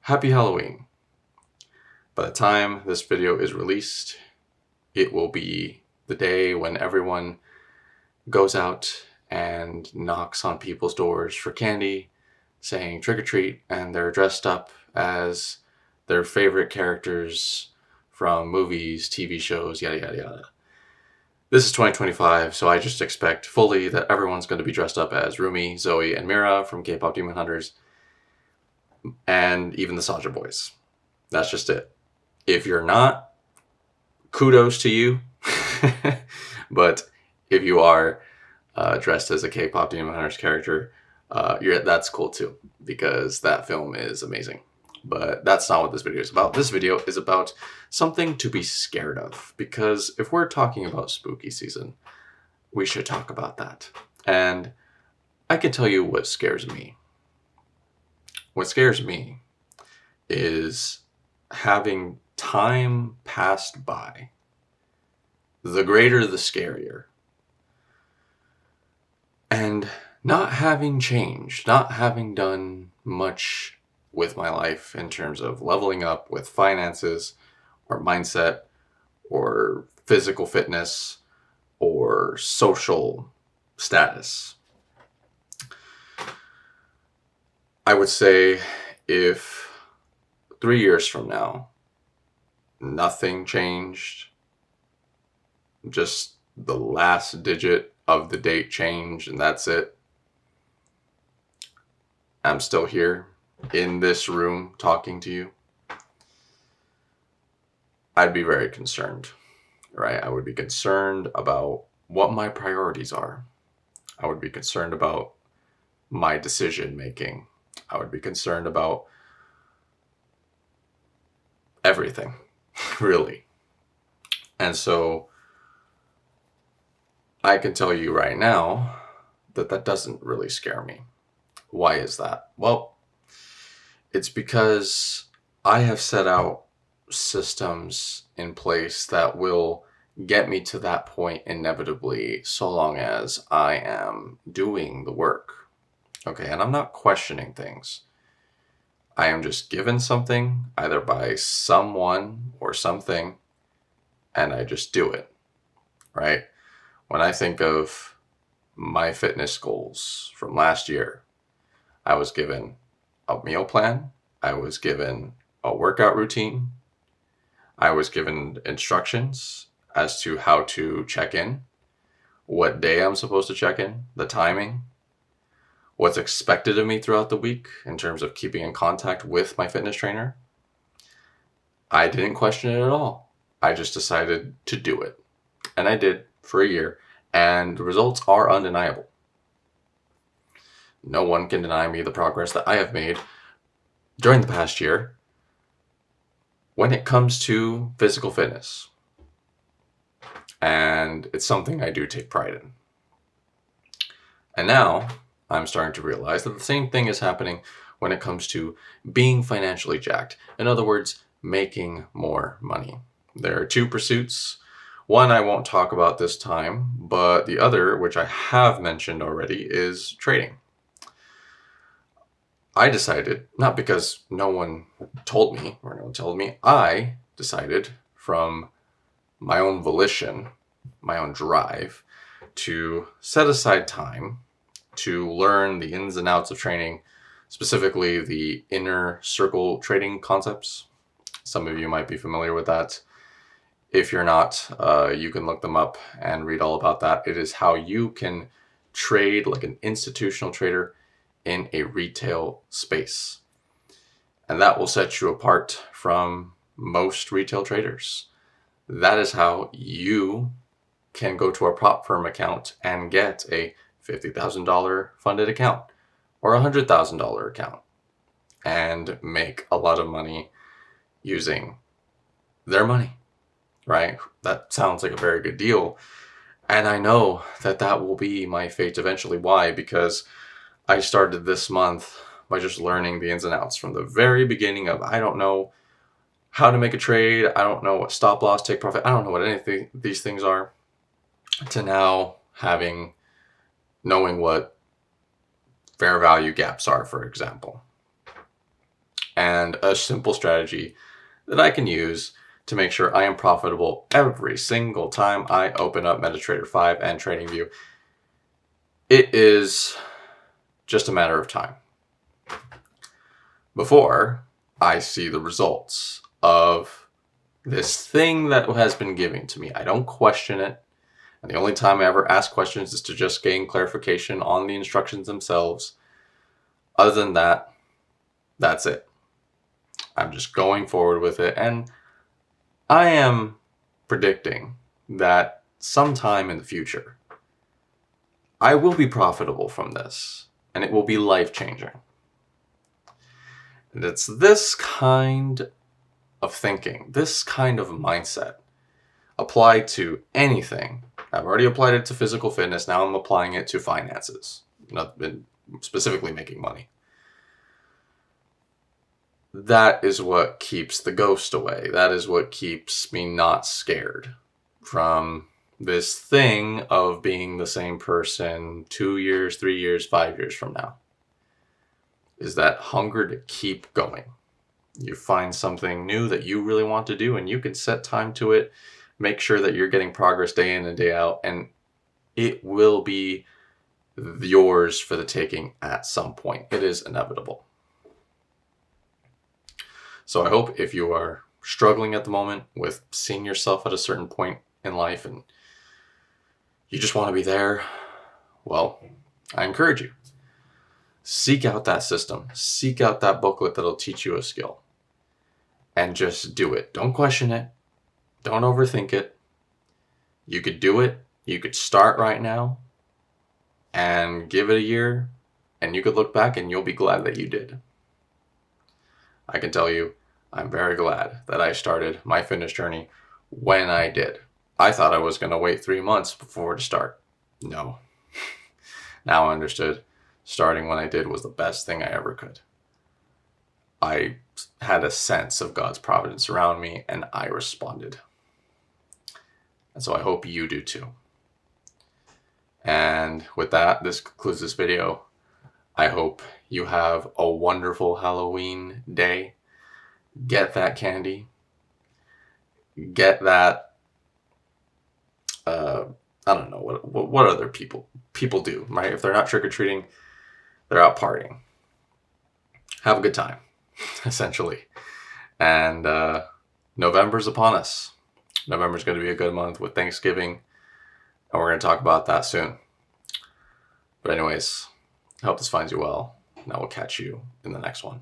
Happy Halloween. By the time this video is released, it will be the day when everyone goes out and knocks on people's doors for candy, saying trick or treat, and they're dressed up as their favorite characters from movies, TV shows, yada yada yada. This is 2025, so I just expect fully that everyone's going to be dressed up as Rumi, Zoe, and Mira from K-pop Demon Hunters, and even the Saja Boys. That's just it. If you're not, kudos to you. But if you are dressed as a K-pop Demon Hunters character, that's cool too, because that film is amazing. But that's not what this video is about. This video is about something to be scared of, because if we're talking about spooky season, we should talk about that. And I can tell you what scares me. What scares me is having time passed by. The greater, the scarier. And not having changed, not having done much with my life in terms of leveling up with finances or mindset or physical fitness or social status. I would say if 3 years from now, nothing changed, just the last digit of the date changed and that's it, I'm still here in this room talking to you, I'd be very concerned, right? I would be concerned about what my priorities are. I would be concerned about my decision making. I would be concerned about everything, really. And so I can tell you right now that that doesn't really scare me. Why is that? Well, it's because I have set out systems in place that will get me to that point inevitably, so long as I am doing the work. Okay, and I'm not questioning things. I am just given something, either by someone or something, and I just do it, right? When I think of my fitness goals from last year, I was given a meal plan, I was given a workout routine, I was given instructions as to how to check in, what day I'm supposed to check in, the timing, what's expected of me throughout the week in terms of keeping in contact with my fitness trainer. I didn't question it at all. I just decided to do it. And I did for a year, and the results are undeniable. No one can deny me the progress that I have made during the past year when it comes to physical fitness. And it's something I do take pride in. And now I'm starting to realize that the same thing is happening when it comes to being financially jacked. In other words, making more money. There are two pursuits. One I won't talk about this time, but the other, which I have mentioned already, is trading. I decided, not because no one told me or no one told me, I decided from my own volition, my own drive, to set aside time to learn the ins and outs of training, specifically the inner circle trading concepts. Some of you might be familiar with that. If you're not, you can look them up and read all about that. It is how you can trade like an institutional trader in a retail space. And that will set you apart from most retail traders. That is how you can go to a prop firm account and get a $50,000 funded account or a $100,000 account and make a lot of money using their money, right? That sounds like a very good deal. And I know that that will be my fate eventually. Why? Because I started this month by just learning the ins and outs from the very beginning of, I don't know how to make a trade, I don't know what stop loss, take profit, I don't know what anything these things are, to now knowing what fair value gaps are, for example. and a simple strategy that I can use to make sure I am profitable every single time I open up MetaTrader 5 and TradingView. It is just a matter of time before I see the results of this thing that has been given to me. I don't question it. And the only time I ever ask questions is to just gain clarification on the instructions themselves. Other than that, that's it. I'm just going forward with it. And I am predicting that sometime in the future, I will be profitable from this. And it will be life-changing. And it's this kind of thinking, this kind of mindset, applied to anything. I've already applied it to physical fitness. Now I'm applying it to finances, not specifically making money. That is what keeps the ghost away. That is what keeps me not scared from this thing of being the same person 2 years, 3 years, 5 years from now. Is that hunger to keep going. You find something new that you really want to do, and you can set time to it. Make sure that you're getting progress day in and day out, and it will be yours for the taking at some point. It is inevitable. So I hope if you are struggling at the moment with seeing yourself at a certain point in life and you just want to be there, well, I encourage you. Seek out that system. Seek out that booklet that'll teach you a skill. And just do it. Don't question it. Don't overthink it. You could do it. You could start right now and give it a year, and you could look back and you'll be glad that you did. I can tell you, I'm very glad that I started my fitness journey when I did. I thought I was going to wait 3 months before to start. No. Now I understood starting when I did was the best thing I ever could. I had a sense of God's providence around me, and I responded. And so I hope you do too. And with that, this concludes this video. I hope you have a wonderful Halloween day. Get that candy. Get that, I don't know, what other people do, right? If they're not trick-or-treating, they're out partying. Have a good time, essentially. And November's upon us. November's going to be a good month with Thanksgiving, and we're going to talk about that soon. But anyways, I hope this finds you well, and I will catch you in the next one.